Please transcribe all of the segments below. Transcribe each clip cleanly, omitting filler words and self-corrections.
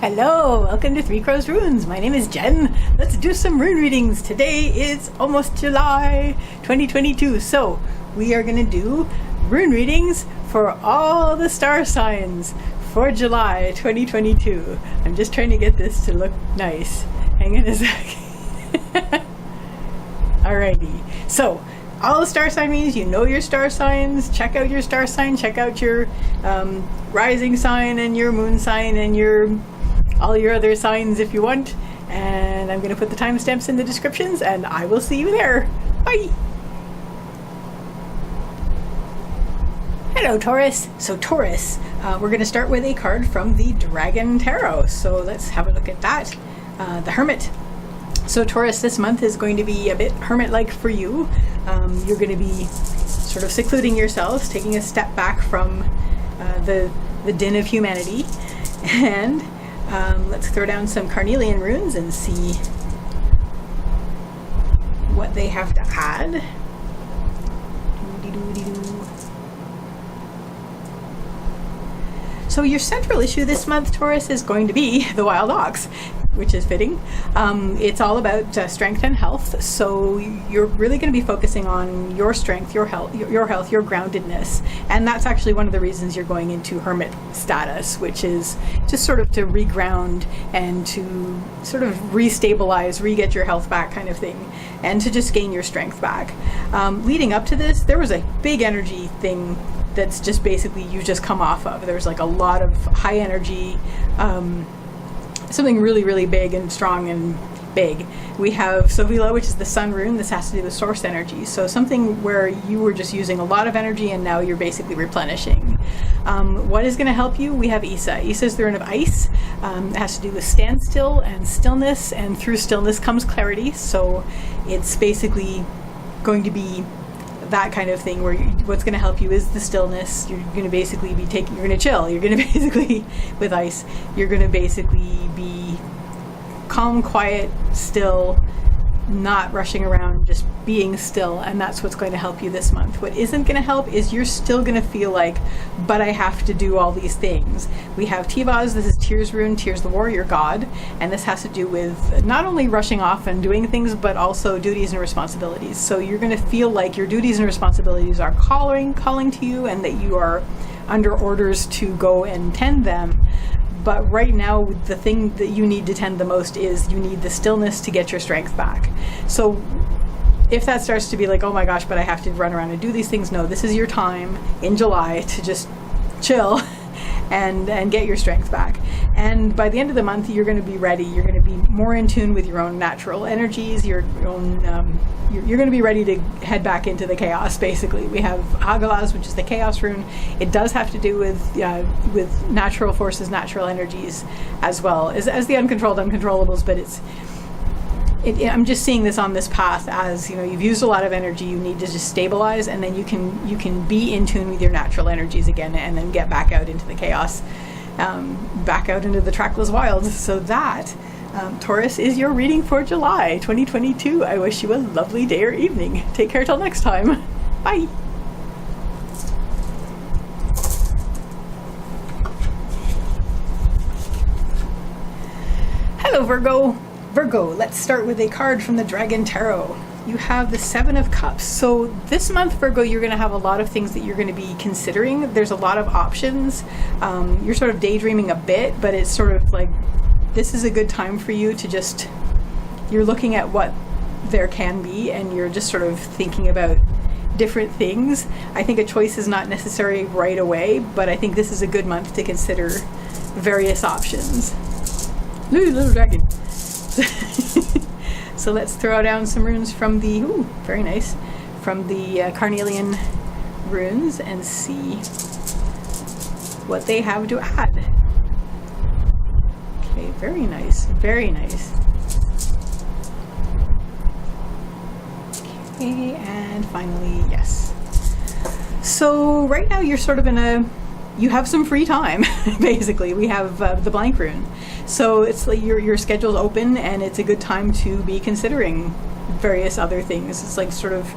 Hello, welcome to Three Crows Runes. My name is Jen. Let's do some rune readings. Today is almost July 2022, so we are going to do rune readings for all the star signs for July 2022. I'm just trying to get this to look nice. Hang on a sec. Alrighty, so all the star sign means you know your star signs. Check out your star sign, check out your rising sign and your moon sign and all your other signs if you want. And I'm going to put the timestamps in the descriptions and I will see you there. Bye! Hello Taurus. So Taurus, we're going to start with a card from the Dragon Tarot. So let's have a look at that. The Hermit. So Taurus, this month is going to be a bit hermit-like for you. You're going to be sort of secluding yourselves, taking a step back from the din of humanity. And let's throw down some carnelian runes and see what they have to add. So your central issue this month, Taurus, is going to be the wild ox, which is fitting. It's all about strength and health. So you're really going to be focusing on your strength, your health, your groundedness. And that's actually one of the reasons you're going into hermit status, which is just sort of to reground and to sort of restabilize, re-get your health back kind of thing, and to just gain your strength back. Leading up to this, there was a big energy thing that's just basically you just come off of. There's like a lot of high energy, something really, really big and strong and big. We have Sovila, which is the sun rune. This has to do with source energy. So something where you were just using a lot of energy and now you're basically replenishing. What is going to help you? We have Isa. Isa is the rune of ice. It has to do with standstill and stillness, and through stillness comes clarity. So it's basically going to be that kind of thing where what's going to help you is the stillness. You're going to basically be you're going to chill. You're going to basically, with ice, you're going to basically be calm, quiet, still, not rushing around, just being still. And that's what's going to help you this month. What isn't going to help is you're still going to feel like, but I have to do all these things. We have Tivaz. This is Tears rune, Tears the warrior god. And this has to do with not only rushing off and doing things, but also duties and responsibilities. So you're going to feel like your duties and responsibilities are calling to you, and that you are under orders to go and tend them. But right now, the thing that you need to tend the most is you need the stillness to get your strength back. So if that starts to be like, oh my gosh, but I have to run around and do these things, no, this is your time in July to just chill and get your strength back. And by the end of the month, you're going to be ready. You're going to be more in tune with your own natural energies, your own, you're going to be ready to head back into the chaos, basically. We have Hagalaz, which is the chaos rune. It does have to do with natural forces, natural energies, as well as the uncontrolled uncontrollables, but I'm just seeing this on this path as, you've used a lot of energy, you need to just stabilize, and then you can be in tune with your natural energies again, and then get back out into the chaos, back out into the trackless wilds. So that, Taurus, is your reading for July 2022. I wish you a lovely day or evening. Take care till next time. Bye. Hello, Virgo. Virgo, let's start with a card from the Dragon Tarot. You have the Seven of Cups. So this month, Virgo, you're going to have a lot of things that you're going to be considering. There's a lot of options. You're sort of daydreaming a bit, but it's sort of like this is a good time for you to just, you're looking at what there can be, and you're just sort of thinking about different things. I think a choice is not necessary right away, but I think this is a good month to consider various options. Little dragon. So let's throw down some runes from the, very nice, from the carnelian runes and see what they have to add. Okay, very nice, very nice. Okay, and finally, yes. So right now you're sort of you have some free time, basically. We have the blank rune. So it's like your schedule's open, and it's a good time to be considering various other things. It's like sort of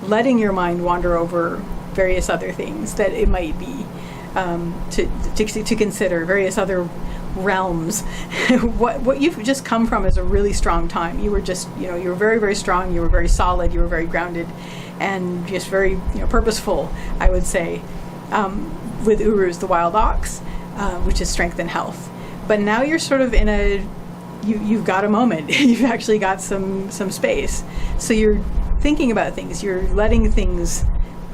letting your mind wander over various other things that it might be to consider, various other realms. What you've just come from is a really strong time. You were just, you were very, very strong. You were very solid. You were very grounded, and just very, purposeful, I would say, with Uruz, the wild ox, which is strength and health. But now you're sort of in you've got a moment. You've actually got some space. So you're thinking about things. You're letting things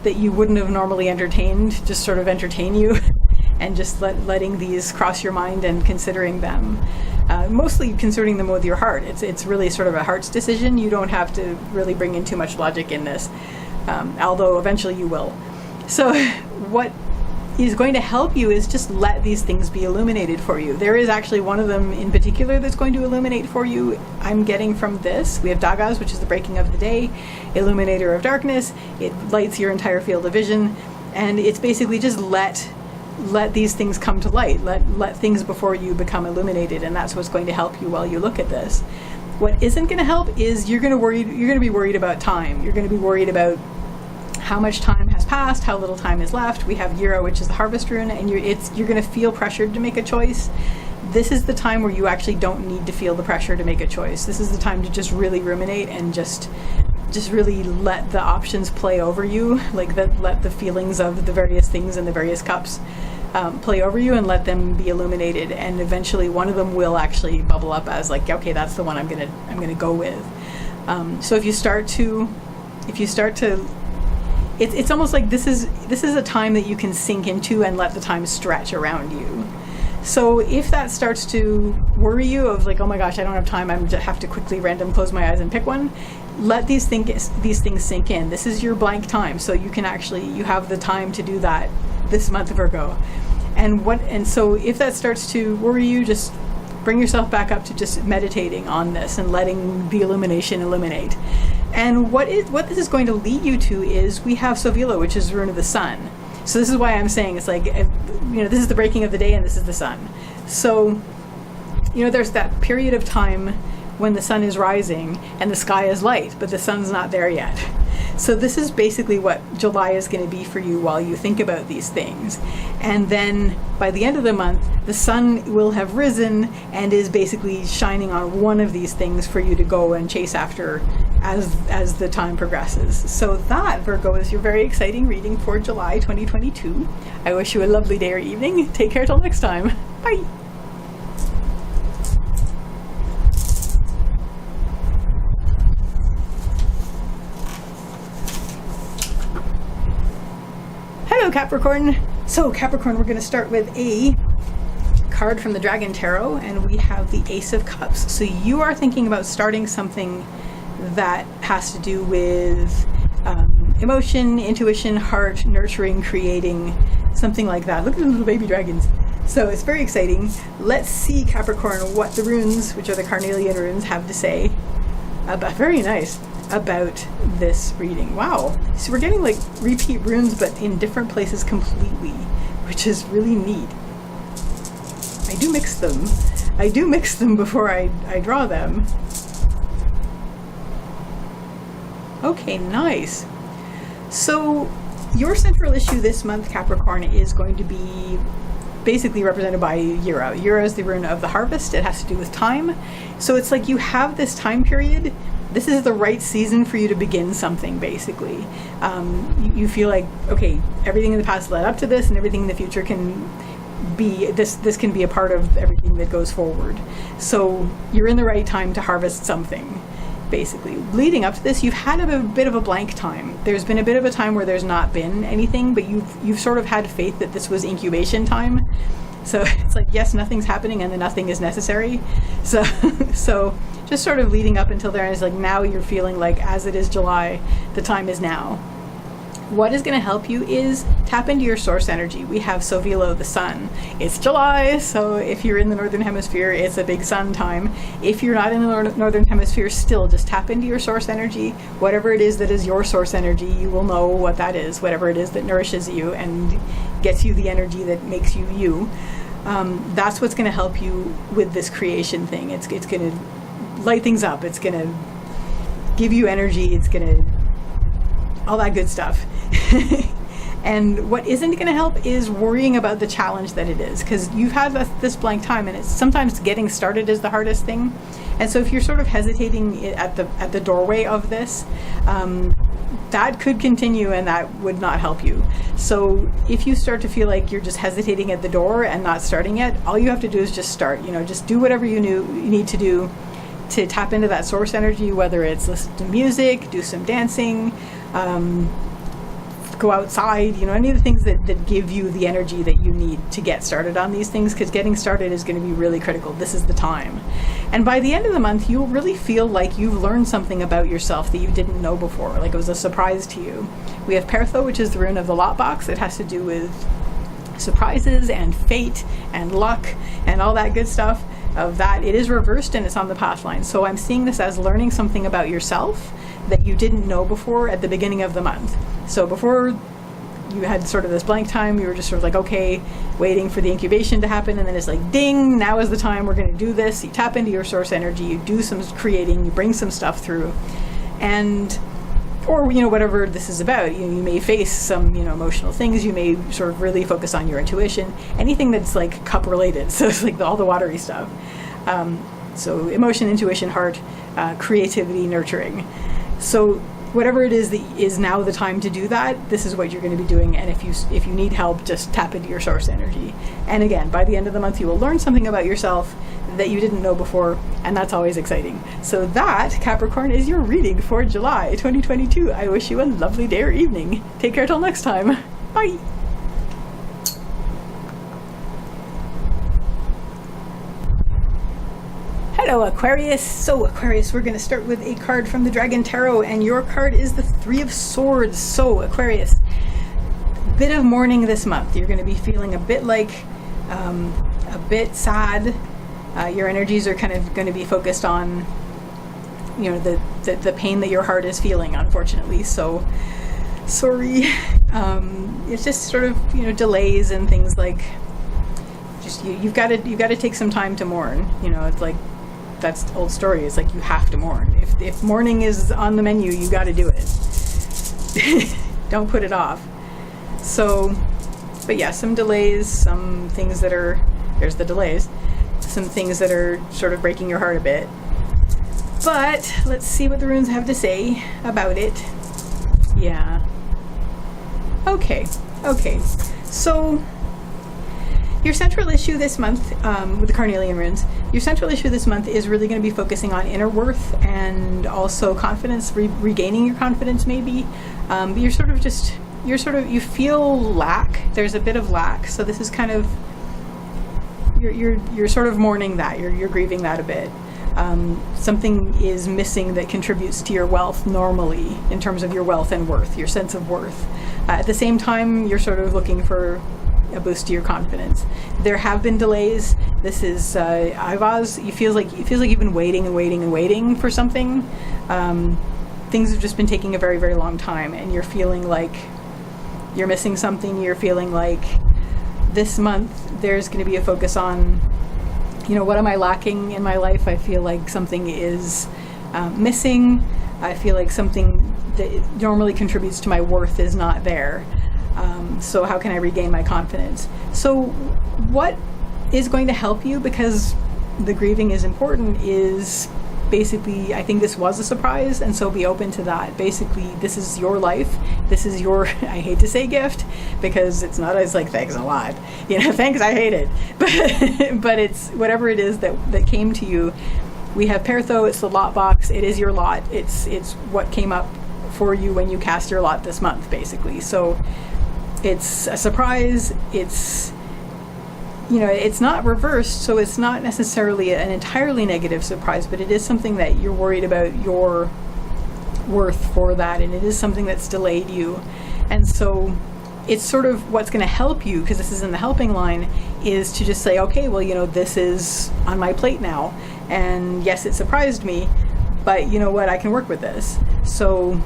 that you wouldn't have normally entertained just sort of entertain you, and just letting these cross your mind and considering them. Mostly considering them with your heart. It's really sort of a heart's decision. You don't have to really bring in too much logic in this, although eventually you will. So what is going to help you is just let these things be illuminated for you. There is actually one of them in particular that's going to illuminate for you. I'm getting from this. We have Dagas, which is the breaking of the day, illuminator of darkness. It lights your entire field of vision, and it's basically just let these things come to light. Let things before you become illuminated, and that's what's going to help you while you look at this. What isn't going to help is you're going to be worried about time. You're going to be worried about how much time has passed, how little time is left. We have Yira, which is the harvest rune, and you're going to feel pressured to make a choice. This is the time where you actually don't need to feel the pressure to make a choice. This is the time to just really ruminate and just really let the options play over you, let the feelings of the various things in the various cups play over you, and let them be illuminated. And eventually one of them will actually bubble up as okay, that's the one I'm gonna go with. So if you start to it's almost like this is a time that you can sink into and let the time stretch around you. So if that starts to worry you of oh my gosh, I don't have time, I have to quickly random close my eyes and pick one, let these things sink in. This is your blank time, so you have the time to do that this month, Virgo. And so if that starts to worry you, just bring yourself back up to just meditating on this and letting the illumination illuminate. And what this is going to lead you to is we have Sovilo, which is the rune of the sun. So this is why I'm saying it's this is the breaking of the day and this is the sun. So, there's that period of time when the sun is rising and the sky is light, but the sun's not there yet. So this is basically what July is going to be for you while you think about these things. And then by the end of the month, the sun will have risen and is basically shining on one of these things for you to go and chase after as the time progresses. So that, Virgo, is your very exciting reading for July 2022. I wish you a lovely day or evening. Take care till next time. Bye. Hello, Capricorn. So Capricorn, we're going to start with a card from the Dragon Tarot, and we have the Ace of Cups. So you are thinking about starting something that has to do with emotion, intuition, heart, nurturing, creating, something like that. Look at the little baby dragons. So it's very exciting. Let's see, Capricorn, what the runes, which are the carnelian runes, have to say about this reading. Wow. So we're getting repeat runes, but in different places completely, which is really neat. I do mix them before I draw them. Okay, nice. So your central issue this month, Capricorn, is going to be basically represented by Yira. Yira is the rune of the harvest. It has to do with time. So it's you have this time period. This is the right season for you to begin something, basically. You feel okay, everything in the past led up to this, and everything in the future can be, this can be a part of everything that goes forward. So you're in the right time to harvest something, basically. Leading up to this, you've had a bit of a blank time. There's been a bit of a time where there's not been anything, but you've sort of had faith that this was incubation time. So it's yes, nothing's happening, and then nothing is necessary. So just sort of leading up until there is now you're feeling as it is July, the time is now. What is going to help you is tap into your source energy. We have Sovilo, the sun. It's July, so if you're in the northern hemisphere, it's a big sun time. If you're not in the northern hemisphere, still just tap into your source energy. Whatever it is that is your source energy, you will know what that is. Whatever it is that nourishes you and gets you the energy that makes you you. That's what's going to help you with this creation thing. It's going to light things up. It's going to give you energy. It's going to all that good stuff. And what isn't going to help is worrying about the challenge that it is, because you've had this blank time, and it's sometimes getting started is the hardest thing. And so if you're sort of hesitating at the doorway of this, that could continue, and that would not help you. So if you start to feel like you're just hesitating at the door and not starting yet, all you have to do is just start. Just do whatever you need to do to tap into that source energy, whether it's listen to music, do some dancing, go outside, any of the things that give you the energy that you need to get started on these things, because getting started is going to be really critical. This is the time. And by the end of the month, you'll really feel like you've learned something about yourself that you didn't know before, like it was a surprise to you. We have Pertho, which is the rune of the lot box. It has to do with surprises and fate and luck and all that good stuff. Of that, it is reversed and it's on the path line. So I'm seeing this as learning something about yourself that you didn't know before at the beginning of the month. So before you had sort of this blank time, you were just sort of like, okay, waiting for the incubation to happen, and then it's like, ding, now is the time, we're going to do this. You tap into your source energy, you do some creating, you bring some stuff through, or whatever this is about. You may face some emotional things. You may sort of really focus on your intuition, anything that's like cup related. So it's like all the watery stuff. So emotion, intuition, heart, creativity, nurturing. So whatever it is that is now the time to do that, this is what you're going to be doing. And if you need help, just tap into your source energy. And again, by the end of the month, you will learn something about yourself that you didn't know before, and that's always exciting. So that, Capricorn, is your reading for July 2022. I wish you a lovely day or evening. Take care till next time. Bye. Hello, Aquarius. So, Aquarius, we're going to start with a card from the Dragon Tarot, and your card is the Three of Swords. So, Aquarius, bit of mourning this month. You're going to be feeling a bit like, a bit sad. Your energies are kind of going to be focused on, the pain that your heart is feeling, unfortunately. So, sorry. It's just sort of, delays and things like, just you've got to take some time to mourn. It's like, that's the old story. It's like you have to mourn. If mourning is on the menu, you got to do it. Don't put it off. So, but yeah, some delays, some things that are, there's the delays, some things that are sort of breaking your heart a bit. But let's see what the runes have to say about it. Yeah. Okay. So, your central issue this month, with the Carnelian runes, your central issue this month is really going to be focusing on inner worth and also confidence, regaining your confidence maybe. But you feel lack. There's a bit of lack. So this is kind of, you're sort of mourning that. You're grieving that a bit. Something is missing that contributes to your wealth normally in terms of your wealth and worth, your sense of worth. At the same time, you're sort of looking for a boost to your confidence. There have been delays. This is Ivaz. It feels like you've been waiting for something. Things have just been taking a very, very long time, and you're feeling like you're missing something. You're feeling like this month there's going to be a focus on, what am I lacking in my life? I feel like something is missing. I feel like something that normally contributes to my worth is not there. So how can I regain my confidence? So what is going to help you, because the grieving is important, is basically, I think this was a surprise, and so be open to that. Basically, this is your life. This is your, I hate to say gift, because it's not as like, thanks a lot. Thanks, I hate it. But it's whatever it is that came to you. We have Pertho, it's the lot box. It is your lot. It's what came up for you when you cast your lot this month, basically. So it's a surprise. It's not reversed, so it's not necessarily an entirely negative surprise, but it is something that you're worried about your worth for that, and it is something that's delayed you. And so it's sort of what's going to help you, because this is in the helping line, is to just say, okay, well, this is on my plate now, and yes, it surprised me, but you know what, I can work with this. So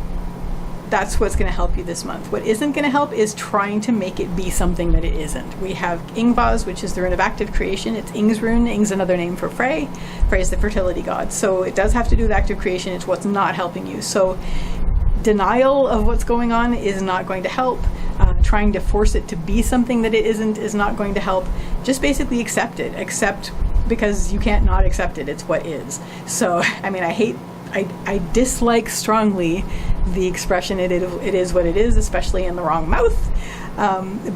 that's what's going to help you this month. What isn't going to help is trying to make it be something that it isn't. We have Ingvaz, which is the rune of active creation. It's Ing's rune. Ing's another name for Frey. Frey is the fertility god. So it does have to do with active creation. It's what's not helping you. So denial of what's going on is not going to help. trying to force it to be something that it isn't is not going to help. Just basically accept it. Accept, because you can't not accept it. It's what is. So, I mean, I dislike strongly the expression it is what it is, especially in the wrong mouth.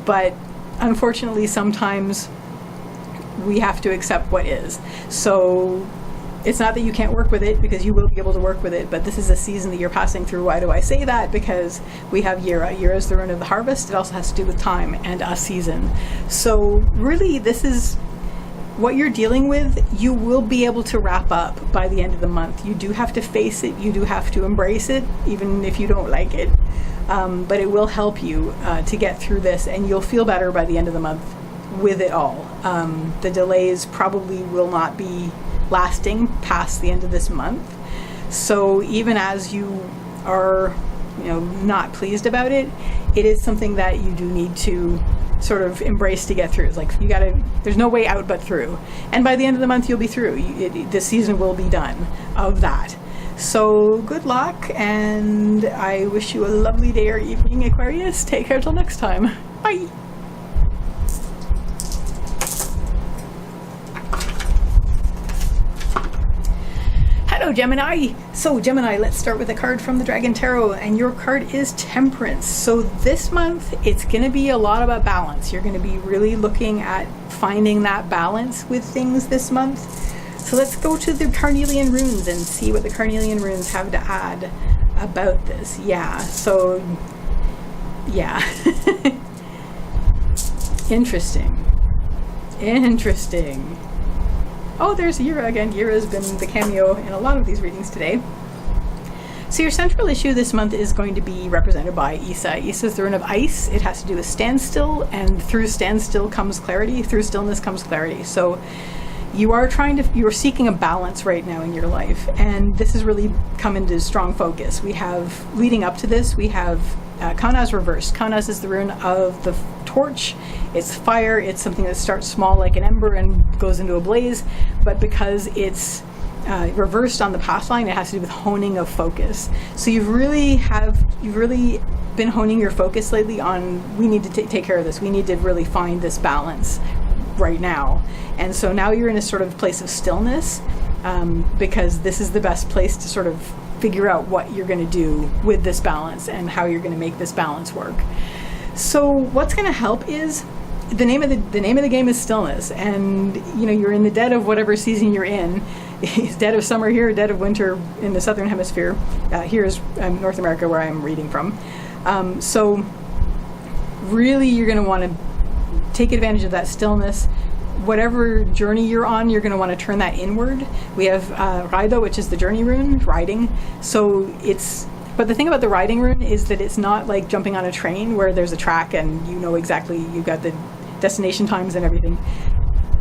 But unfortunately, sometimes we have to accept what is. So it's not that you can't work with it, because you will be able to work with it, but this is a season that you're passing through. Why do I say that? Because we have Yira. Yira is the rune of the harvest. It also has to do with time and a season. So really, this is what you're dealing with. You will be able to wrap up by the end of the month. You do have to face it. You do have to embrace it, even if you don't like it. But it will help you to get through this, and you'll feel better by the end of the month with it all. The delays probably will not be lasting past the end of this month. So even as you are, not pleased about it, it is something that you do need to sort of embrace to get through. It's like there's no way out but through. And by the end of the month, you'll be through. This season will be done of that. So good luck, and I wish you a lovely day or evening, Aquarius. Take care till next time. Bye. Hello, Gemini. So Gemini, let's start with a card from the Dragon Tarot, and your card is Temperance. So this month, it's going to be a lot about balance. You're going to be really looking at finding that balance with things this month. So let's go to the Carnelian runes and see what the Carnelian runes have to add about this. Yeah, so, yeah. Interesting. Oh, there's Yira again. Yira's been the cameo in a lot of these readings today. So your central issue this month is going to be represented by Issa. Issa is the rune of ice. It has to do with standstill, and through standstill comes clarity. Through stillness comes clarity. So you are seeking a balance right now in your life, and this has really come into strong focus. We have, leading up to this, we have Kaunas reversed. Kaunas is the rune of the torch. It's fire. It's something that starts small like an ember and goes into a blaze, but because it's reversed on the past line, it has to do with honing of focus. So you've really been honing your focus lately on, we need to take care of this. We need to really find this balance right now. And so now you're in a sort of place of stillness, because this is the best place to sort of figure out what you're going to do with this balance and how you're going to make this balance work. So what's going to help is the name of the game is stillness, and you're in the dead of whatever season you're in. It's dead of summer here, dead of winter in the southern hemisphere. Here is North America, where I'm reading from. So really, you're going to want to take advantage of that stillness. Whatever journey you're on, you're going to want to turn that inward. We have Raido, which is the journey rune, riding. But the thing about the riding rune is that it's not like jumping on a train where there's a track and exactly, you've got the destination times and everything.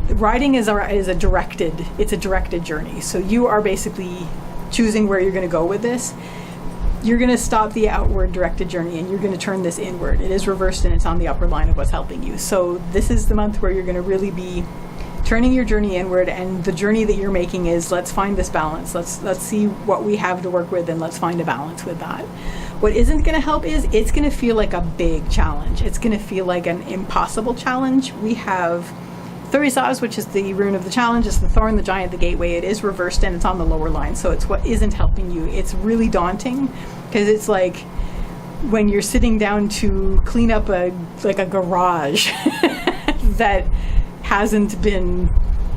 Riding is a directed journey. So you are basically choosing where you're going to go with this. You're going to stop the outward directed journey and you're going to turn this inward. It is reversed and it's on the upper line of what's helping you. So this is the month where you're going to really be turning your journey inward, and the journey that you're making is, let's find this balance. Let's see what we have to work with, and let's find a balance with that. What isn't going to help is it's going to feel like a big challenge. It's going to feel like an impossible challenge. We have Thurisaz, which is the rune of the challenge. It's the thorn, the giant, the gateway. It is reversed and it's on the lower line. So it's what isn't helping you. It's really daunting, because it's like when you're sitting down to clean up a garage that hasn't been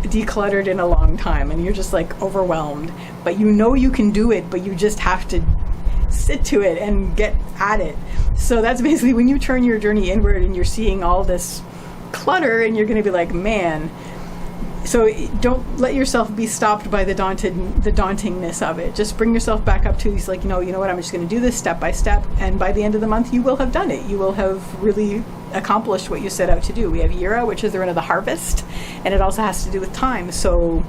decluttered in a long time, and you're just like overwhelmed, but you can do it, but you just have to sit to it and get at it. So that's basically when you turn your journey inward and you're seeing all this clutter, and you're going to be like, man. So don't let yourself be stopped by the dauntingness of it. Just bring yourself back up to, it's like, you know what, I'm just going to do this step by step, and by the end of the month you will have done it. You will have really accomplished what you set out to do. We have Yira, which is the rune of the harvest, and it also has to do with time. So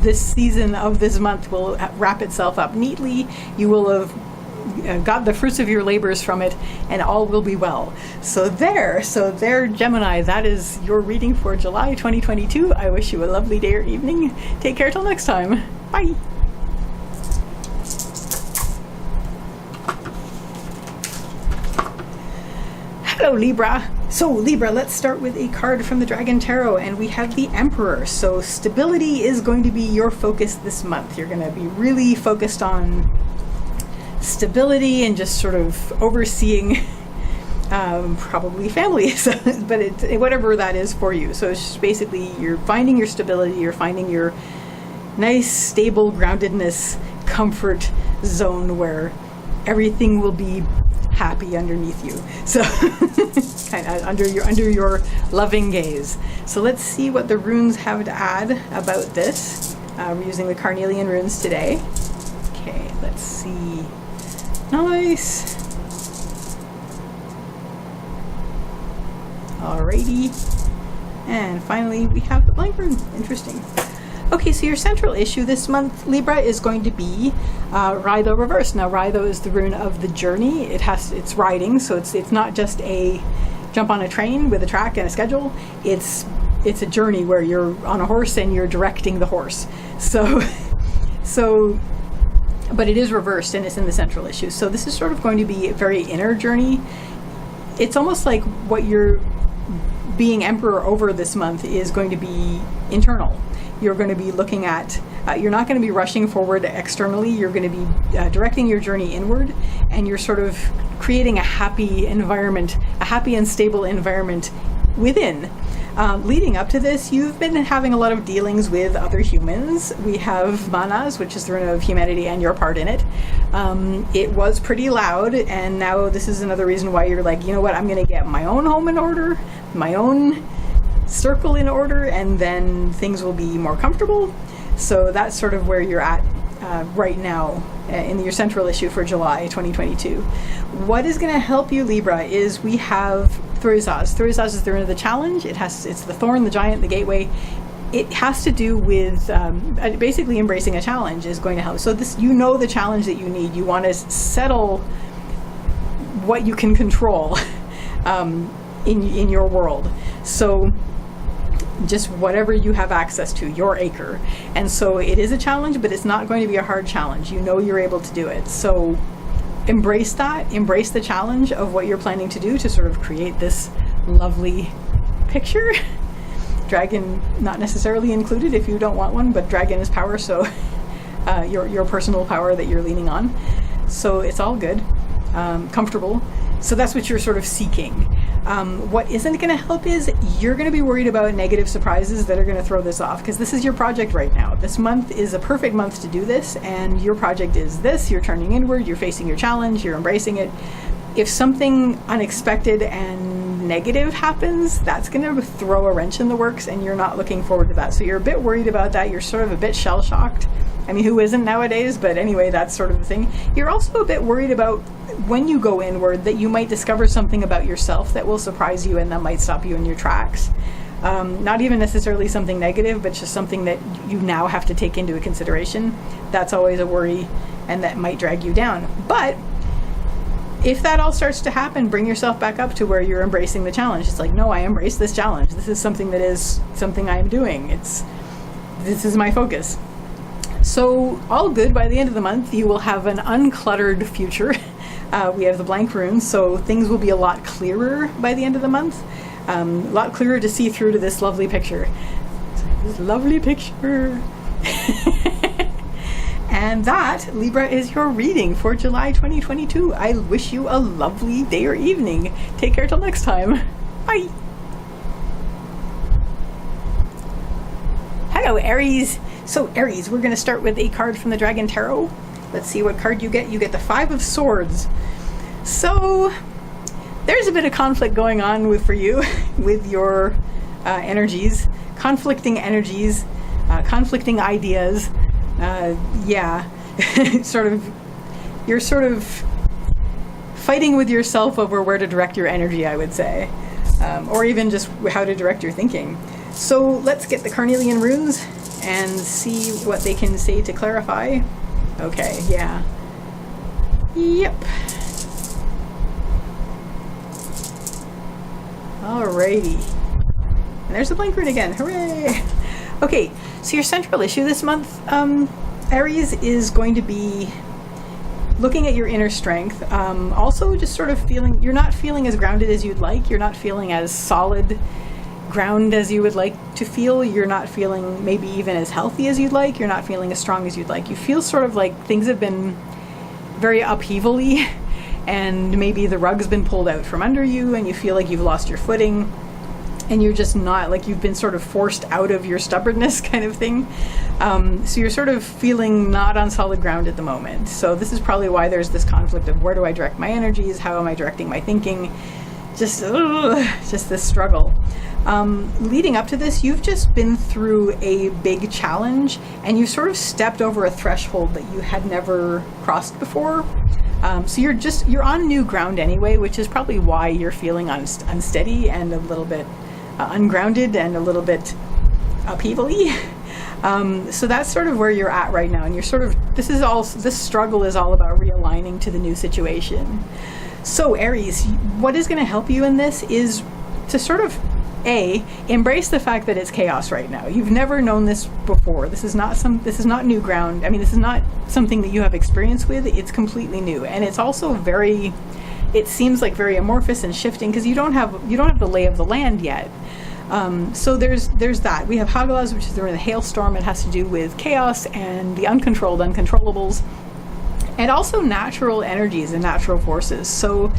this season of this month will wrap itself up neatly. You will have got the fruits of your labors from it, and all will be well. So there, Gemini, that is your reading for July 2022. I wish you a lovely day or evening. Take care till next time. Bye. Hello, Libra. So, Libra, let's start with a card from the Dragon Tarot, and we have the Emperor. So, stability is going to be your focus this month. You're going to be really focused on stability and just sort of overseeing probably families, but whatever that is for you. So, it's just basically you're finding your stability, you're finding your nice, stable, groundedness, comfort zone where everything will be happy underneath you, so kind of under your loving gaze. So let's see what the runes have to add about this. We're using the carnelian runes today. Okay, let's see. Nice. Alrighty, and finally we have the blank rune. Interesting. Okay, so your central issue this month, Libra, is going to be Rhino reverse. Now, Rhino is the rune of the journey. It's riding, so it's not just a jump on a train with a track and a schedule. It's a journey where you're on a horse and you're directing the horse. So, but it is reversed and it's in the central issue. So this is sort of going to be a very inner journey. It's almost like what you're being emperor over this month is going to be internal. You're going to be looking at, you're not going to be rushing forward externally. You're going to be directing your journey inward, and you're sort of creating a happy environment, a happy and stable environment within. Leading up to this, you've been having a lot of dealings with other humans. We have Manas, which is the rune of humanity, and your part in it. It was pretty loud, and now this is another reason why you're like, you know what, I'm going to get my own home in order, my own circle in order, and then things will be more comfortable. So that's sort of where you're at right now in your central issue for July 2022. What is going to help you, Libra, is we have Taurus. Taurus is the rune of the challenge. It's the thorn, the giant, the gateway. It has to do with basically embracing a challenge is going to help. So this, you know, the challenge that you need. You want to settle what you can control in your world. So just whatever you have access to, your acre. And so it is a challenge, but it's not going to be a hard challenge. You know you're able to do it. So embrace that, embrace the challenge of what you're planning to do to sort of create this lovely picture. Dragon not necessarily included if you don't want one, but dragon is power, so your personal power that you're leaning on. So it's all good, comfortable. So that's what you're sort of seeking. What isn't going to help is you're going to be worried about negative surprises that are going to throw this off, because this is your project right now. This month is a perfect month to do this, and your project is this. You're turning inward, you're facing your challenge, you're embracing it. If something unexpected and negative happens, that's going to throw a wrench in the works, and you're not looking forward to that. So you're a bit worried about that. You're sort of a bit shell-shocked. I mean, who isn't nowadays? But anyway, that's sort of the thing. You're also a bit worried about when you go inward that you might discover something about yourself that will surprise you and that might stop you in your tracks. Not even necessarily something negative, but just something that you now have to take into consideration. That's always a worry, and that might drag you down. But if that all starts to happen, bring yourself back up to where you're embracing the challenge. It's like, no, I embrace this challenge. This is something that is something I am doing. This is my focus. So all good. By the end of the month, you will have an uncluttered future. We have the blank runes, so things will be a lot clearer by the end of the month. A lot clearer to see through to this lovely picture. This lovely picture. And that, Libra, is your reading for July 2022. I wish you a lovely day or evening. Take care till next time. Bye. Hello, Aries. So, Aries, we're going to start with a card from the Dragon Tarot. Let's see what card you get. You get the Five of Swords. So, there's a bit of conflict going on for you with your energies. Conflicting energies, conflicting ideas. Yeah, you're sort of fighting with yourself over where to direct your energy, I would say, or even just how to direct your thinking. So let's get the carnelian runes and see what they can say to clarify. Okay, yeah. Yep. Alrighty. And there's the blank rune again. Hooray! Okay, so your central issue this month, Aries, is going to be looking at your inner strength, also just sort of feeling, you're not feeling as grounded as you'd like, you're not feeling as solid ground as you would like to feel, you're not feeling maybe even as healthy as you'd like, you're not feeling as strong as you'd like. You feel sort of like things have been very upheaval-y, and maybe the rug's been pulled out from under you, and you feel like you've lost your footing, and you're just not, like you've been sort of forced out of your stubbornness kind of thing. So you're sort of feeling not on solid ground at the moment. So this is probably why there's this conflict of where do I direct my energies, how am I directing my thinking, just this struggle. Leading up to this, you've just been through a big challenge, and you sort of stepped over a threshold that you had never crossed before. So you're on new ground anyway, which is probably why you're feeling unsteady and a little bit ungrounded and a little bit upheaval-y. So that's sort of where you're at right now, and you're sort of, this struggle is all about realigning to the new situation. So Aries, what is going to help you in this is to sort of embrace the fact that it's chaos right now. You've never known this before. This is not new ground. I mean, this is not something that you have experience with. It's completely new, and it's also it seems like very amorphous and shifting because you don't have the lay of the land yet. So there's that. We have Hagalaz, which is the hailstorm. It has to do with chaos and the uncontrolled uncontrollables, and also natural energies and natural forces. So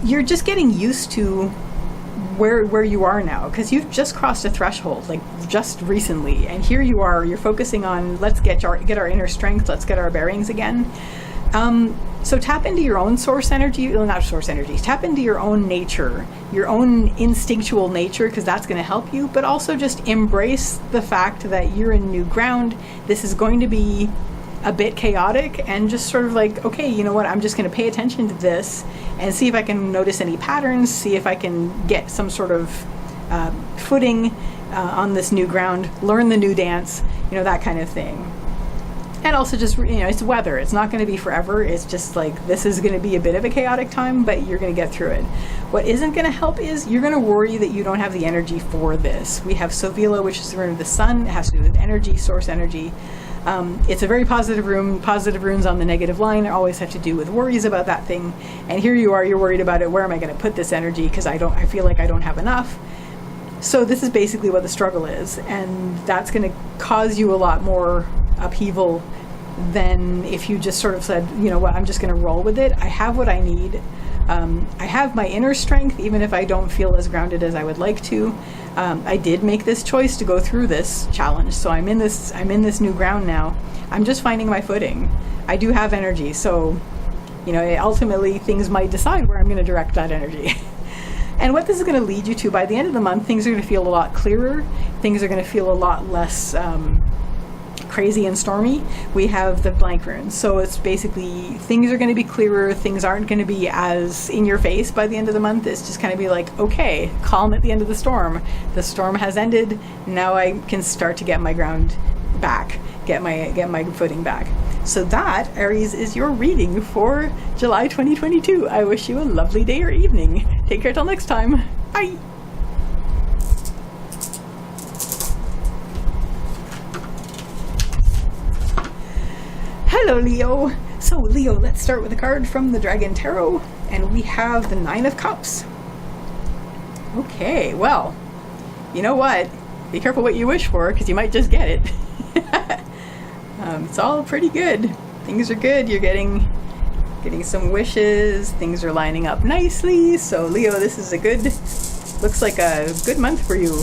you're just getting used to where you are now, because you've just crossed a threshold, like just recently, and here you are, you're focusing on, let's get our inner strength, let's get our bearings again. So tap into your own tap into your own nature, your own instinctual nature, because that's going to help you, but also just embrace the fact that you're in new ground. This is going to be a bit chaotic, and just sort of like, okay, you know what, I'm just going to pay attention to this and see if I can notice any patterns, see if I can get some sort of footing on this new ground, learn the new dance, that kind of thing. And also just, it's weather. It's not going to be forever. It's just like, this is going to be a bit of a chaotic time, but you're going to get through it. What isn't going to help is you're going to worry that you don't have the energy for this. We have Sovila, which is the rune of the sun. It has to do with energy, source energy. It's a very positive rune. Positive runes on the negative line always have to do with worries about that thing. And here you are, you're worried about it. Where am I going to put this energy? Because I feel like I don't have enough. So this is basically what the struggle is. And that's going to cause you a lot more upheaval than if you just sort of said, you know what, I'm just going to roll with it. I have what I need. I have my inner strength, even if I don't feel as grounded as I would like to. I did make this choice to go through this challenge, so I'm in this new ground now. I'm just finding my footing. I do have energy, so ultimately things might decide where I'm going to direct that energy. And what this is going to lead you to, by the end of the month, things are going to feel a lot clearer. Things are going to feel a lot less crazy and stormy. We have the blank runes, so it's basically things are going to be clearer. Things aren't going to be as in your face by the end of the month. It's just kind of be like, okay, calm at the end of the storm. The storm has ended. Now I can start to get my ground back, get my footing back. So that, Aries, is your reading for July 2022. I wish you a lovely day or evening. Take care till next time. Bye. Hello, Leo. So, Leo, let's start with a card from the Dragon Tarot, and we have the Nine of Cups. Okay, well, you know what? Be careful what you wish for, because you might just get it. It's all pretty good. Things are good. You're getting some wishes. Things are lining up nicely. So, Leo, this is looks like a good month for you.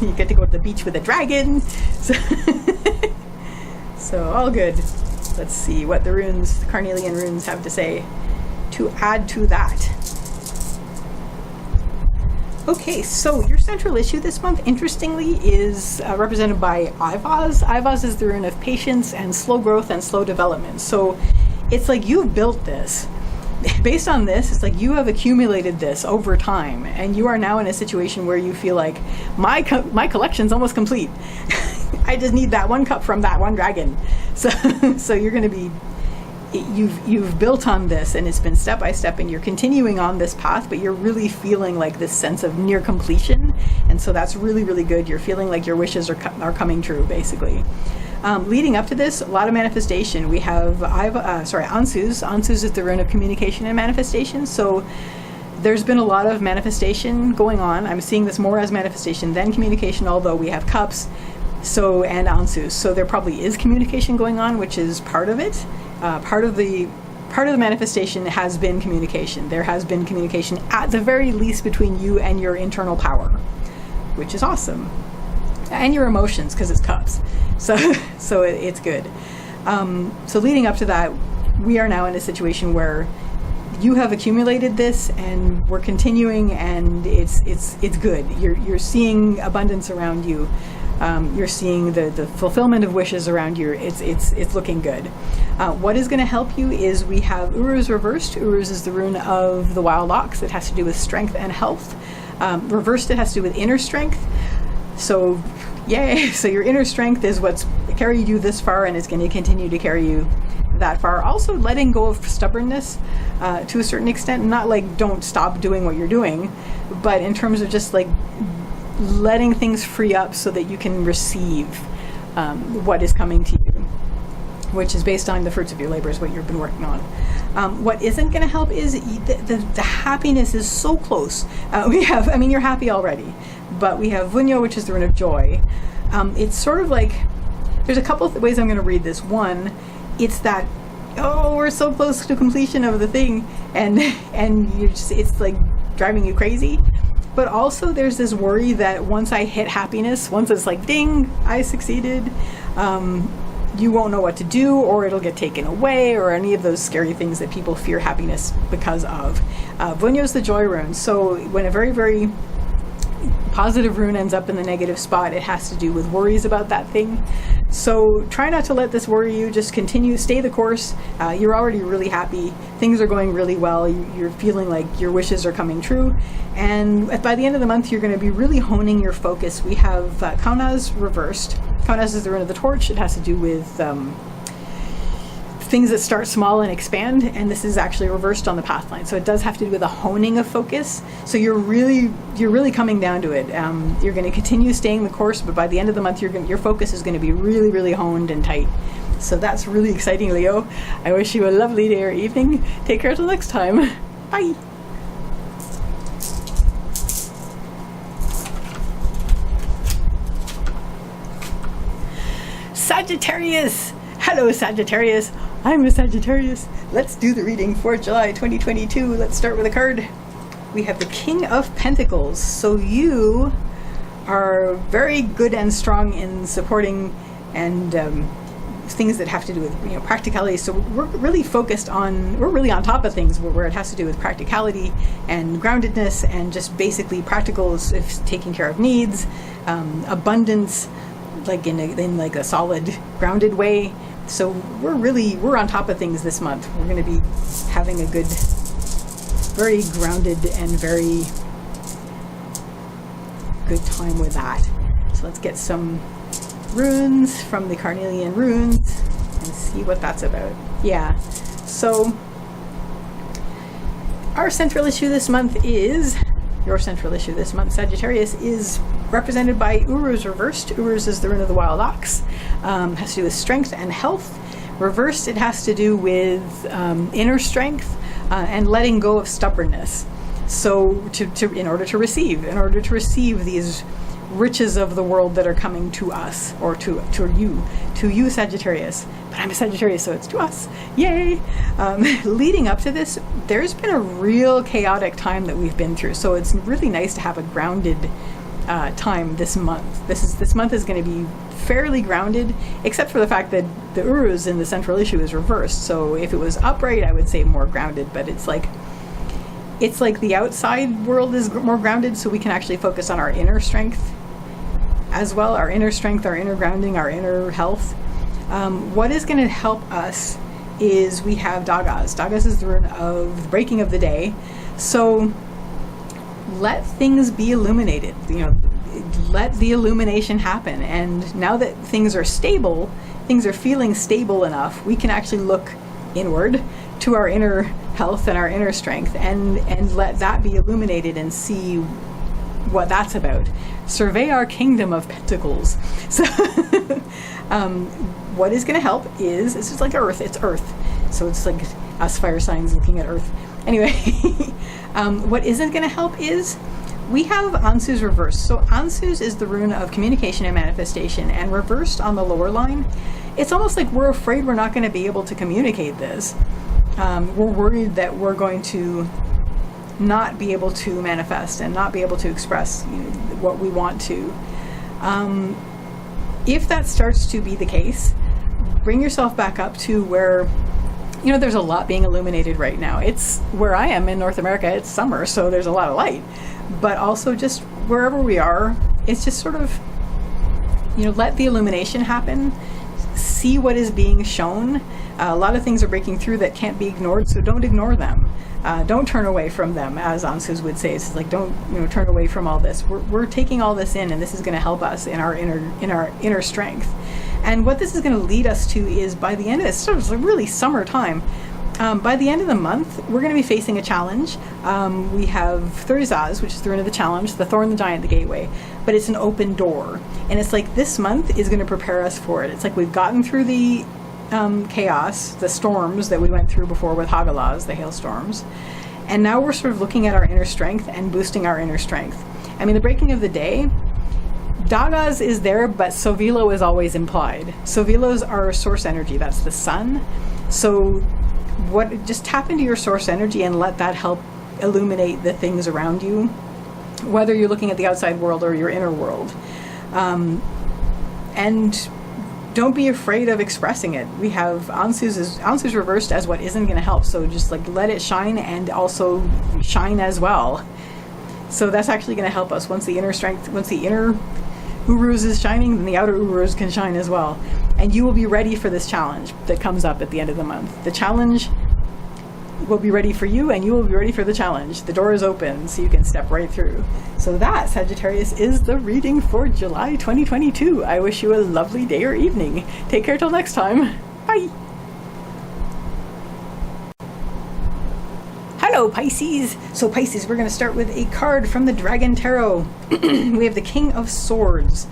You get to go to the beach with a dragon. So all good. Let's see what the carnelian runes have to say to add to that. Okay, so your central issue this month, interestingly, is represented by Ivaz. Ivaz is the rune of patience and slow growth and slow development. So it's like you've built this. Based on this, it's like you have accumulated this over time, and you are now in a situation where you feel like my collection's almost complete. I just need that one cup from that one dragon. So you're going to be you've built on this, and it's been step by step, and you're continuing on this path, but you're really feeling like this sense of near completion, and so that's really, really good. You're feeling like your wishes are coming true, basically. Leading up to this, a lot of manifestation. We have Ansus. Ansus is the rune of communication and manifestation. So there's been a lot of manifestation going on. I'm seeing this more as manifestation than communication, although we have cups, and Ansus. So there probably is communication going on, which is part of it. Part of the manifestation has been communication. There has been communication, at the very least, between you and your internal power, which is awesome. And your emotions, because it's cups. So it's good. So leading up to that, we are now in a situation where you have accumulated this, and we're continuing, and it's good. You're seeing abundance around you. You're seeing the fulfillment of wishes around you. It's looking good. What is going to help you is we have Uruz reversed. Uruz is the rune of the wild ox. It has to do with strength and health. Reversed, it has to do with inner strength. So, yay! So your inner strength is what's carried you this far, and is going to continue to carry you that far. Also, letting go of stubbornness to a certain extent. Not like don't stop doing what you're doing, but in terms of just like letting things free up so that you can receive what is coming to you, which is based on the fruits of your labor, is what you've been working on. What isn't going to help is the happiness is so close. You're happy already, but we have Vunyo, which is the rune of joy. It's sort of like, there's a couple of ways I'm going to read this. One, it's that, we're so close to completion of the thing, and it's like driving you crazy. But also there's this worry that once I hit happiness, once it's like, ding, I succeeded, you won't know what to do, or it'll get taken away, or any of those scary things that people fear happiness because of. Vunyo is the joy rune. So when a very, very positive rune ends up in the negative spot, it has to do with worries about that thing. So try not to let this worry you. Just continue, stay the course. You're already really happy. Things are going really well. You're feeling like your wishes are coming true. And by the end of the month, you're going to be really honing your focus. We have Kaunaz reversed. Kaunaz is the rune of the torch. It has to do with things that start small and expand, and this is actually reversed on the path line. So it does have to do with a honing of focus. So you're really coming down to it. You're going to continue staying the course, but by the end of the month, your focus is going to be really, really honed and tight. So that's really exciting, Leo. I wish you a lovely day or evening. Take care till next time. Bye. Sagittarius. Hello, Sagittarius. I'm a Sagittarius. Let's do the reading for July 2022. Let's start with a card. We have the King of Pentacles. So you are very good and strong in supporting and things that have to do with practicality. So we're really on top of things where it has to do with practicality and groundedness and just basically practical, taking care of needs, abundance, like in like a solid, grounded way. So we're on top of things this month. We're going to be having a good, very grounded and very good time with that. So let's get some runes from the Carnelian runes and see what that's about. Yeah. So our central issue this month is, your central issue this month, Sagittarius, is represented by Uruz reversed. Uruz is the rune of the wild ox. Has to do with strength and health. Reversed, it has to do with inner strength and letting go of stubbornness. So in order to receive these riches of the world that are coming to us, or to you, Sagittarius. But I'm a Sagittarius, so it's to us. Yay! Leading up to this, there's been a real chaotic time that we've been through. So it's really nice to have a grounded time this month. This month is going to be fairly grounded, except for the fact that the Uruz in the central issue is reversed. So if it was upright, I would say more grounded. But it's like the outside world is more grounded, so we can actually focus on our inner strength as well. Our inner strength, our inner grounding, our inner health. What is going to help us is we have Dagas. Dagas is the rune of the breaking of the day. So let things be illuminated. Let the illumination happen. And now that things are stable, things are feeling stable enough, we can actually look inward to our inner health and our inner strength, and let that be illuminated and see what that's about. Survey our kingdom of pentacles. So what is going to help is, it's just like Earth, it's Earth. So it's like us fire signs looking at Earth. Anyway, what isn't going to help is we have Ansu's reversed. So Ansu's is the rune of communication and manifestation, and reversed on the lower line, it's almost like we're afraid we're not going to be able to communicate this. We're worried that we're going to not be able to manifest and not be able to express, what we want to. If that starts to be the case, bring yourself back up to where, there's a lot being illuminated right now. It's where I am in North America, it's summer, so there's a lot of light. But also just wherever we are, it's just sort of, let the illumination happen. See what is being shown. A lot of things are breaking through that can't be ignored, so don't ignore them. Don't turn away from them, as Ansus would say. It's like, don't turn away from all this. We're taking all this in, and this is going to help us in our inner strength. And what this is going to lead us to is, by the end of this, sort of really summertime, by the end of the month, we're going to be facing a challenge. We have Thurzaz, which is the rune of the challenge, the thorn, the giant, the gateway, but it's an open door. And it's like this month is going to prepare us for it. It's like we've gotten through the chaos, the storms that we went through before with Hagalaz, the hailstorms. And now we're sort of looking at our inner strength and boosting our inner strength. I mean, the breaking of the day, Dagas is there, but Sovilo is always implied. Sovilos are source energy, that's the sun. So just tap into your source energy and let that help illuminate the things around you, whether you're looking at the outside world or your inner world. And don't be afraid of expressing it. We have Ansu's reversed as what isn't going to help. So just like let it shine and also shine as well. So that's actually going to help us. Once the inner Uruz is shining, then the outer Uruz can shine as well. And you will be ready for this challenge that comes up at the end of the month. The challenge will be ready for you, and you will be ready for the challenge. The door is open, so you can step right through. So that, Sagittarius, is the reading for July 2022. I wish you a lovely day or evening. Take care till next time. Bye. Hello, Pisces. So Pisces, we're going to start with a card from the Dragon Tarot. We have the King of Swords.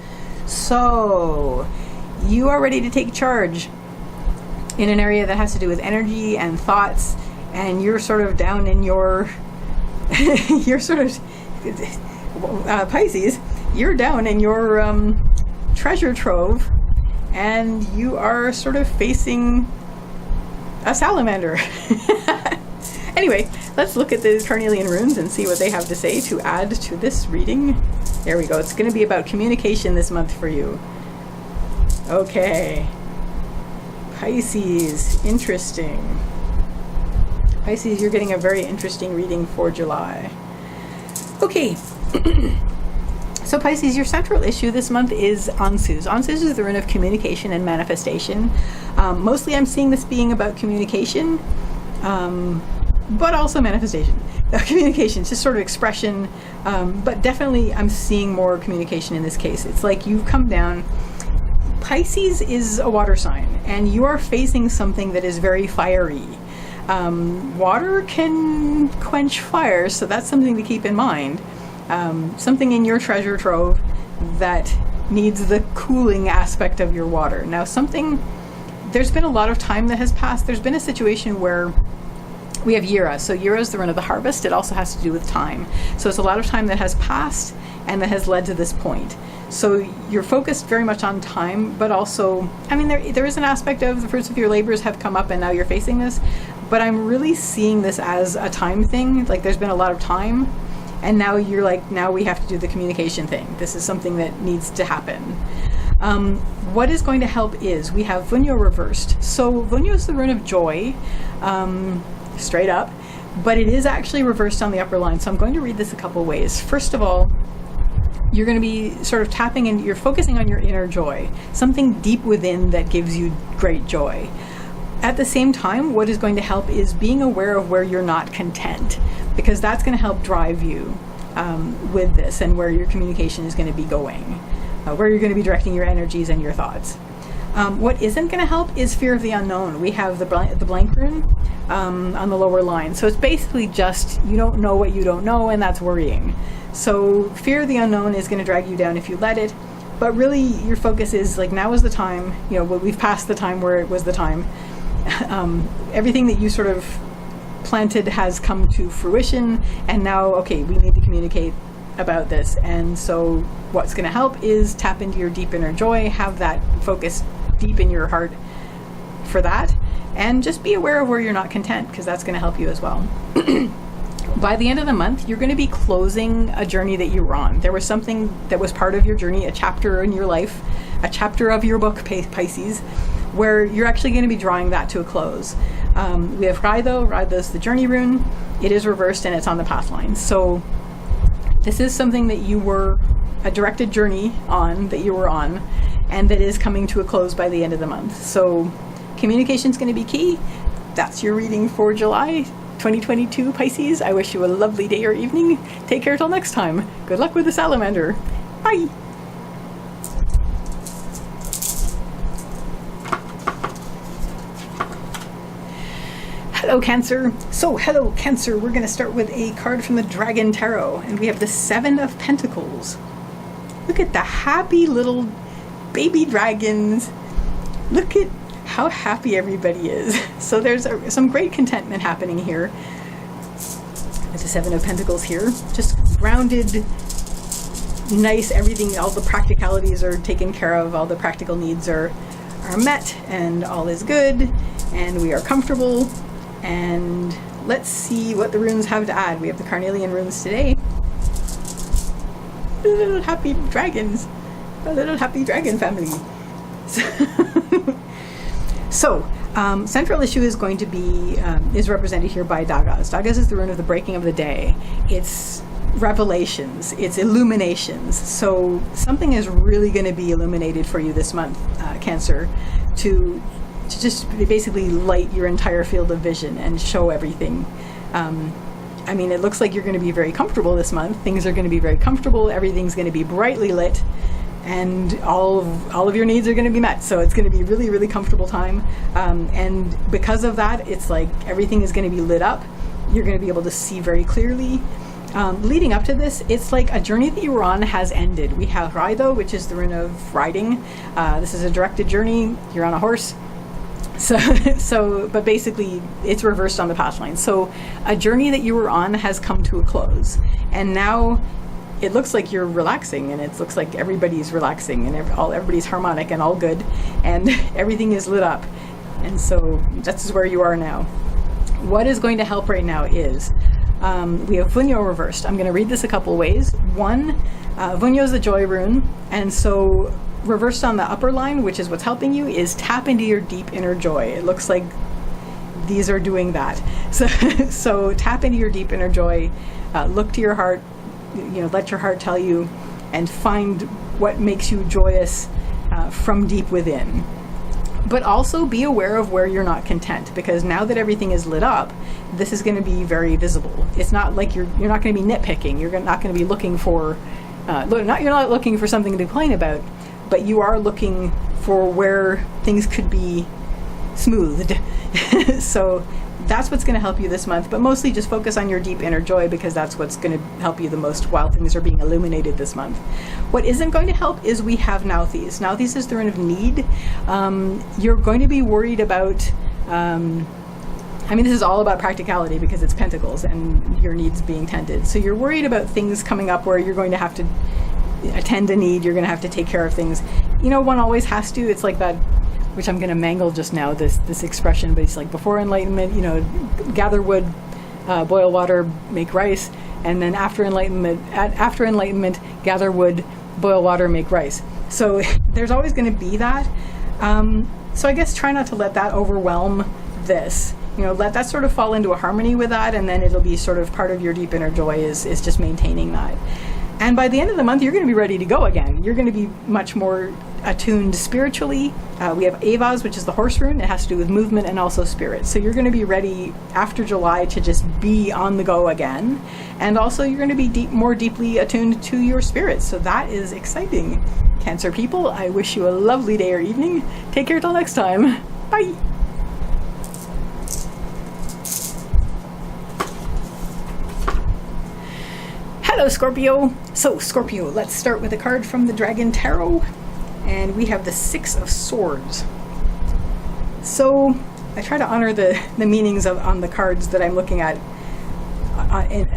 So you are ready to take charge in an area that has to do with energy and thoughts, and you're sort of down in your Pisces, you're down in your treasure trove, and you are sort of facing a salamander. Anyway, let's look at the carnelian runes and see what they have to say to add to this reading. There we go. It's going to be about communication this month for you. Okay. Pisces, interesting. Pisces, you're getting a very interesting reading for July. Okay. So Pisces, your central issue this month is Ansus. Ansus is the rune of communication and manifestation. Mostly I'm seeing this being about communication, but also manifestation. Communication, just sort of expression, but definitely I'm seeing more communication in this case. It's like you've come down. Pisces is a water sign, and you are facing something that is very fiery. Water can quench fire, so that's something to keep in mind. Something in your treasure trove that needs the cooling aspect of your water. Now there's been a lot of time that has passed. There's been a situation where we have Yira. So Yira is the rune of the harvest. It also has to do with time. So it's a lot of time that has passed and that has led to this point. So you're focused very much on time, but also, I mean, there is an aspect of the fruits of your labors have come up and now you're facing this, but I'm really seeing this as a time thing. Like there's been a lot of time, and now you're like, now we have to do the communication thing. This is something that needs to happen. What is going to help is we have Vunyo reversed. So Vunyo is the rune of joy, straight up, but it is actually reversed on the upper line. So I'm going to read this a couple ways. First of all, you're going to be sort of tapping in, you're focusing on your inner joy, something deep within that gives you great joy. At the same time, what is going to help is being aware of where you're not content, because that's going to help drive you with this and where your communication is going to be going, where you're going to be directing your energies and your thoughts. What isn't going to help is fear of the unknown. We have the blank rune on the lower line. So it's basically just you don't know what you don't know, and that's worrying. So fear of the unknown is going to drag you down if you let it. But really, your focus is like, now is the time. You know, we've passed the time where it was the time. Everything that you sort of planted has come to fruition, and now, okay, we need to communicate about this. And so what's going to help is tap into your deep inner joy, have that focus deep in your heart for that, and just be aware of where you're not content, because that's going to help you as well. By the end of the month, you're going to be closing a journey that you were on. There was something that was part of your journey, a chapter in your life, a chapter of your book, Pisces, where you're actually going to be drawing that to a close. We have Raido. Raido's the journey rune. It is reversed and it's on the path line. So this is something that you were a directed journey on, that you were on, and that is coming to a close by the end of the month. So communication is going to be key. That's your reading for July 2022, Pisces. I wish you a lovely day or evening. Take care till next time. Good luck with the salamander. Bye. Hello, Cancer. So, hello, Cancer. We're going to start with a card from the Dragon Tarot, and we have the Seven of Pentacles. Look at the happy little baby dragons. Look at how happy everybody is. So there's some great contentment happening here. There's the Seven of Pentacles here. Just grounded, nice, everything, all the practicalities are taken care of, all the practical needs are met, and all is good, and we are comfortable. And let's see what the runes have to add. We have the Carnelian runes today. The little happy dragons. The little happy dragon family. So, central issue is going to be, is represented here by Dagas. Dagas is the rune of the breaking of the day. It's revelations. It's illuminations. So something is really going to be illuminated for you this month, Cancer, to just basically light your entire field of vision and show everything. I mean, it looks like you're going to be very comfortable this month. Things are going to be very comfortable. Everything's going to be brightly lit, and all of your needs are going to be met. So it's going to be really, really comfortable time. And because of that, it's like everything is going to be lit up. You're going to be able to see very clearly. Leading up to this, it's like a journey that you were on has ended. We have Raido, which is the rune of riding. This is a directed journey. You're on a horse. But basically it's reversed on the path line. So a journey that you were on has come to a close, and now it looks like you're relaxing, and it looks like everybody's relaxing, and everybody's harmonic and all good, and everything is lit up. And so that's where you are now. What is going to help right now is we have Vunyo reversed. I'm going to read this a couple ways. One, Vunyo is the joy rune, and so reversed on the upper line, which is what's helping you, is tap into your deep inner joy. It looks like these are doing that. So tap into your deep inner joy, look to your heart, let your heart tell you, and find what makes you joyous from deep within. But also be aware of where you're not content, because now that everything is lit up, this is going to be very visible. It's not like you're not going to be nitpicking. You're not going to be looking for you're not looking for something to complain about, but you are looking for where things could be smoothed. So that's what's going to help you this month, but mostly just focus on your deep inner joy, because that's what's going to help you the most while things are being illuminated this month. What isn't going to help is we have Nauthiz. Nauthiz is the rune of need. You're going to be worried about, this is all about practicality because it's pentacles and your needs being tended. So you're worried about things coming up where you're going to have to attend a need, you're going to have to take care of things. One always has to. It's like that, which I'm going to mangle just now, this expression, but it's like before enlightenment, gather wood, boil water, make rice, and then after enlightenment, gather wood, boil water, make rice. So there's always going to be that. So I guess try not to let that overwhelm this. Let that sort of fall into a harmony with that, and then it'll be sort of part of your deep inner joy is just maintaining that. And by the end of the month, you're going to be ready to go again. You're going to be much more attuned spiritually. We have Avaz, which is the horse rune. It has to do with movement and also spirit. So you're going to be ready after July to just be on the go again. And also you're going to be more deeply attuned to your spirit. So that is exciting. Cancer people, I wish you a lovely day or evening. Take care till next time. Bye. Hello, Scorpio. So, Scorpio, let's start with a card from the Dragon Tarot. And we have the Six of Swords. So, I try to honor the meanings on the cards that I'm looking at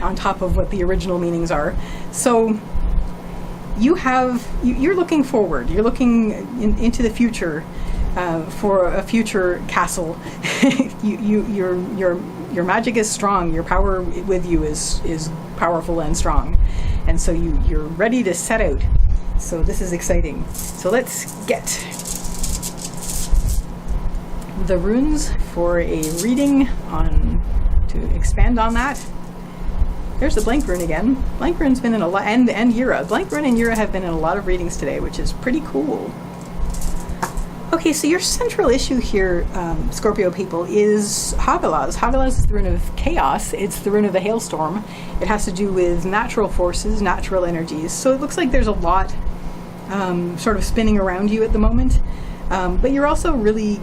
on top of what the original meanings are. So, you're looking forward. You're looking into the future for a future castle. Your magic is strong. Your power with you is powerful and strong, and so you're ready to set out. So this is exciting. So let's get the runes for a reading to expand on that. There's the blank rune again. Blank rune's been in a lot, and Yura. Blank rune and Yura have been in a lot of readings today, which is pretty cool. Okay, so your central issue here, Scorpio people, is Hagalaz. Hagalaz is the rune of chaos. It's the rune of the hailstorm. It has to do with natural forces, natural energies. So it looks like there's a lot sort of spinning around you at the moment. But you're also really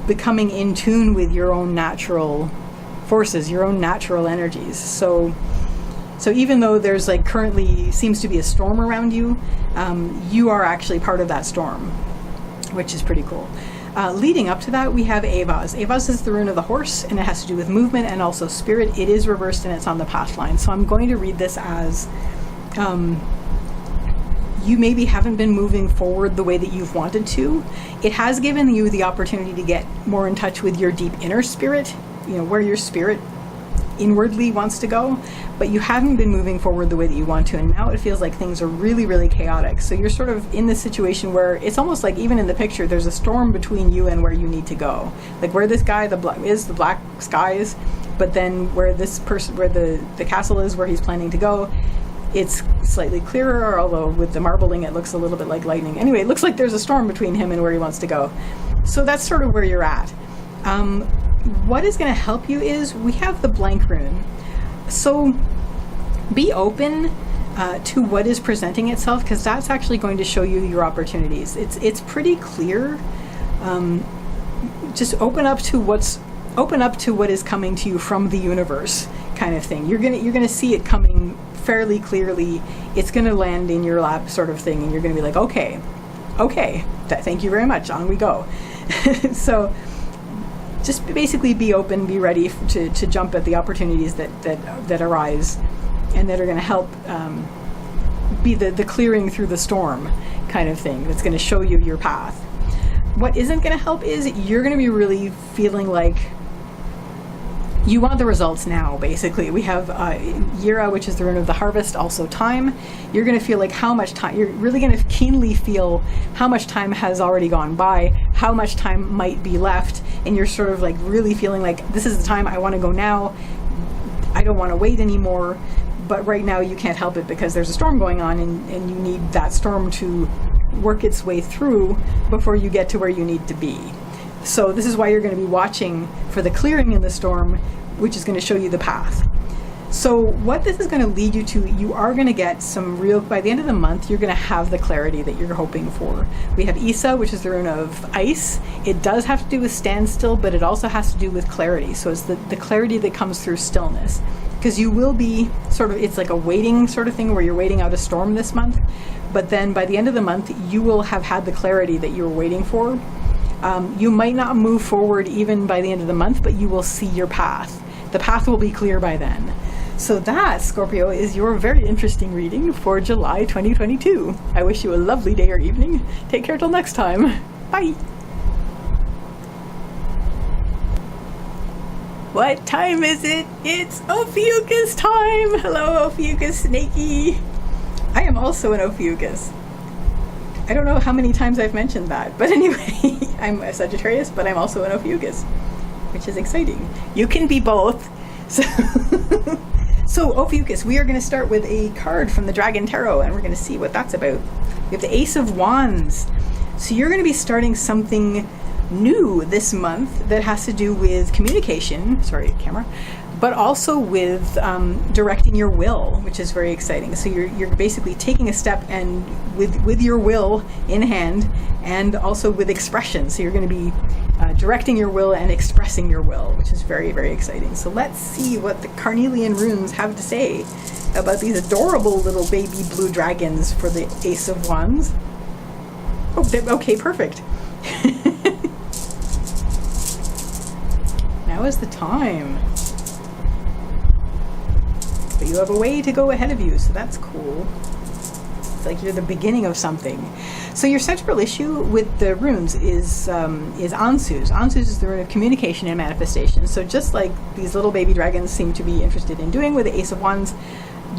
becoming in tune with your own natural forces, your own natural energies. So even though there's like currently seems to be a storm around you, you are actually part of that storm, which is pretty cool. Leading up to that, we have Avaz. Avaz is the rune of the horse, and it has to do with movement and also spirit. It is reversed and it's on the path line. So I'm going to read this as you maybe haven't been moving forward the way that you've wanted to. It has given you the opportunity to get more in touch with your deep inner spirit, where your spirit inwardly wants to go, but you haven't been moving forward the way that you want to, and now it feels like things are really, really chaotic. So you're sort of in this situation where it's almost like, even in the picture, there's a storm between you and where you need to go. Like where this guy, the black skies, but then where this person, where the castle is, where he's planning to go, it's slightly clearer, although with the marbling it looks a little bit like lightning. Anyway, it looks like there's a storm between him and where he wants to go. So that's sort of where you're at. What is going to help you is we have the blank rune. So be open to what is presenting itself, because that's actually going to show you your opportunities. It's pretty clear. Just open up to what is coming to you from the universe, kind of thing. You're gonna see it coming fairly clearly. It's gonna land in your lap, sort of thing, and you're gonna be like, okay, thank you very much. On we go. So just basically be open, be ready to jump at the opportunities that arise, and that are going to help be the clearing through the storm kind of thing. That's going to show you your path. What isn't going to help is you're going to be really feeling like you want the results now, basically. We have Yira, which is the rune of the harvest, also time. You're going to feel like how much time, you're really going to keenly feel how much time has already gone by, how much time might be left, and you're sort of like really feeling like, this is the time, I want to go now, I don't want to wait anymore. But right now you can't help it because there's a storm going on, and you need that storm to work its way through before you get to where you need to be. So this is why you're going to be watching for the clearing in the storm, which is going to show you the path. So what this is going to lead you to, you are going to get some real, by the end of the month, you're going to have the clarity that you're hoping for. We have Isa, which is the rune of ice. It does have to do with standstill, but it also has to do with clarity. So it's the clarity that comes through stillness. Because you will be sort of, it's like a waiting sort of thing where you're waiting out a storm this month. But then by the end of the month, you will have had the clarity that you were waiting for. You might not move forward even by the end of the month, but you will see your path. The path will be clear by then. So that, Scorpio, is your very interesting reading for July 2022. I wish you a lovely day or evening. Take care till next time. Bye. What time is it? It's Ophiuchus time! Hello, Ophiuchus Snakey. I am also an Ophiuchus. I don't know how many times I've mentioned that, but anyway, I'm a Sagittarius, but I'm also an Ophiuchus, which is exciting. You can be both. So Ophiuchus, we are going to start with a card from the Dragon Tarot, and we're going to see what that's about. We have the Ace of Wands. So you're going to be starting something new this month that has to do with communication, sorry, camera, but also with directing your will, which is very exciting. So you're basically taking a step and with your will in hand, and also with expression. So you're going to be directing your will and expressing your will, which is very, very exciting. So let's see what the Carnelian runes have to say about these adorable little baby blue dragons for the Ace of Wands. Oh, okay, perfect. Now is the time. But you have a way to go ahead of you, so that's cool. It's like you're the beginning of something. So your central issue with the runes is Ansu's. Ansu's is the rune of communication and manifestation. So just like these little baby dragons seem to be interested in doing with the Ace of Wands,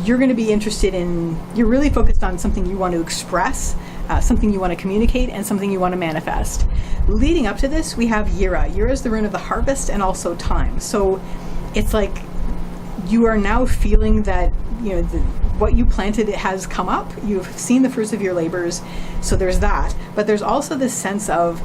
you're going to be interested in, you're really focused on something you want to express, something you want to communicate, and something you want to manifest. Leading up to this, we have Yira. Yira is the rune of the harvest and also time. So it's like you are now feeling that, you know, what you planted, it has come up. You've seen the fruits of your labors. So there's that. But there's also this sense of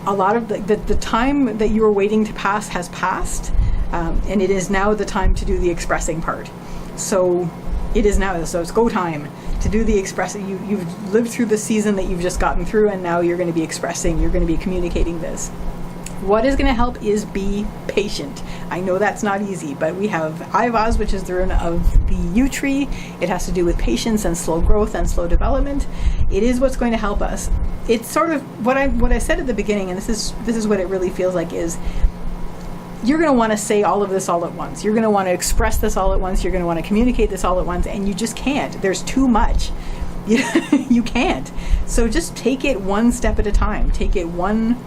a lot of the time that you were waiting to pass has passed. And it is now the time to do the expressing part. So it is now, so it's go time to do the expressing. You've lived through the season that you've just gotten through, and now you're going to be expressing, you're going to be communicating this. What is going to help is be patient. I know that's not easy, but we have Ivaz, which is the rune of the yew tree. It has to do with patience and slow growth and slow development. It is what's going to help us. It's sort of what I said at the beginning, and this is what it really feels like, is you're going to want to say all of this all at once. You're going to want to express this all at once. You're going to want to communicate this all at once, and you just can't. There's too much. You can't. So just take it one step at a time. Take it one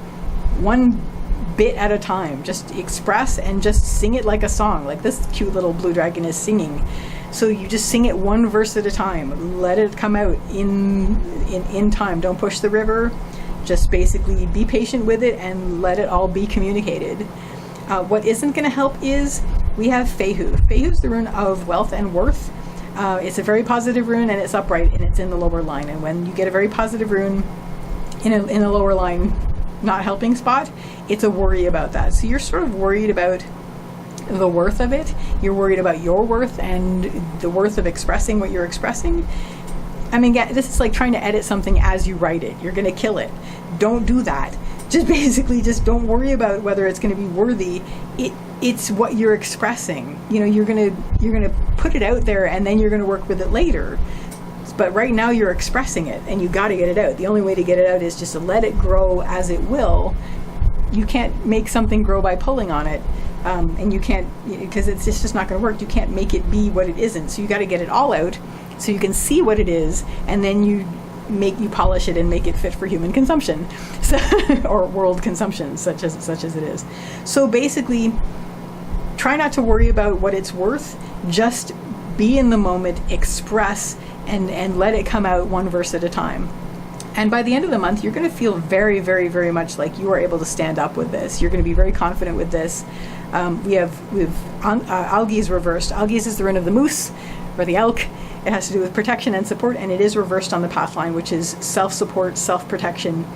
bit at a time. Just express and just sing it like a song, like this cute little blue dragon is singing. So you just sing it one verse at a time. Let it come out in time. Don't push the river. Just basically be patient with it and let it all be communicated. What isn't going to help is we have Fehu. Fehu is the rune of wealth and worth. It's a very positive rune, and it's upright, and it's in the lower line. And when you get a very positive rune in a lower line not helping spot, it's a worry about that. So you're sort of worried about the worth of it. You're worried about your worth and the worth of expressing what you're expressing. I mean, this is like trying to edit something as you write it. You're going to kill it. Don't do that. Just basically just don't worry about whether it's going to be worthy. It's what you're expressing. You know, you're going to put it out there, and then you're going to work with it later. But right now you're expressing it, and you got to get it out. The only way to get it out is just to let it grow as it will. You can't make something grow by pulling on it, and you can't, because it's just not going to work. You can't make it be what it isn't. So you got to get it all out so you can see what it is, and then you polish it and make it fit for human consumption, so, or world consumption, such as it is. So basically, try not to worry about what it's worth. Just be in the moment, express, and let it come out one verse at a time. And by the end of the month, you're going to feel very, very, very much like you are able to stand up with this. You're going to be very confident with this. We have Algi's reversed. Algi's is the rune of the moose, or the elk. It has to do with protection and support, and it is reversed on the path line, which is self-support, self-protection.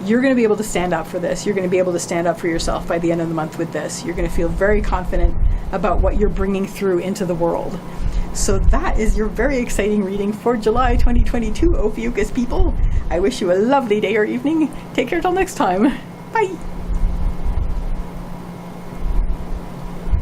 You're going to be able to stand up for this. You're going to be able to stand up for yourself by the end of the month with this. You're going to feel very confident about what you're bringing through into the world. So that is your very exciting reading for July 2022, Ophiuchus people. I wish you a lovely day or evening. Take care till next time. Bye.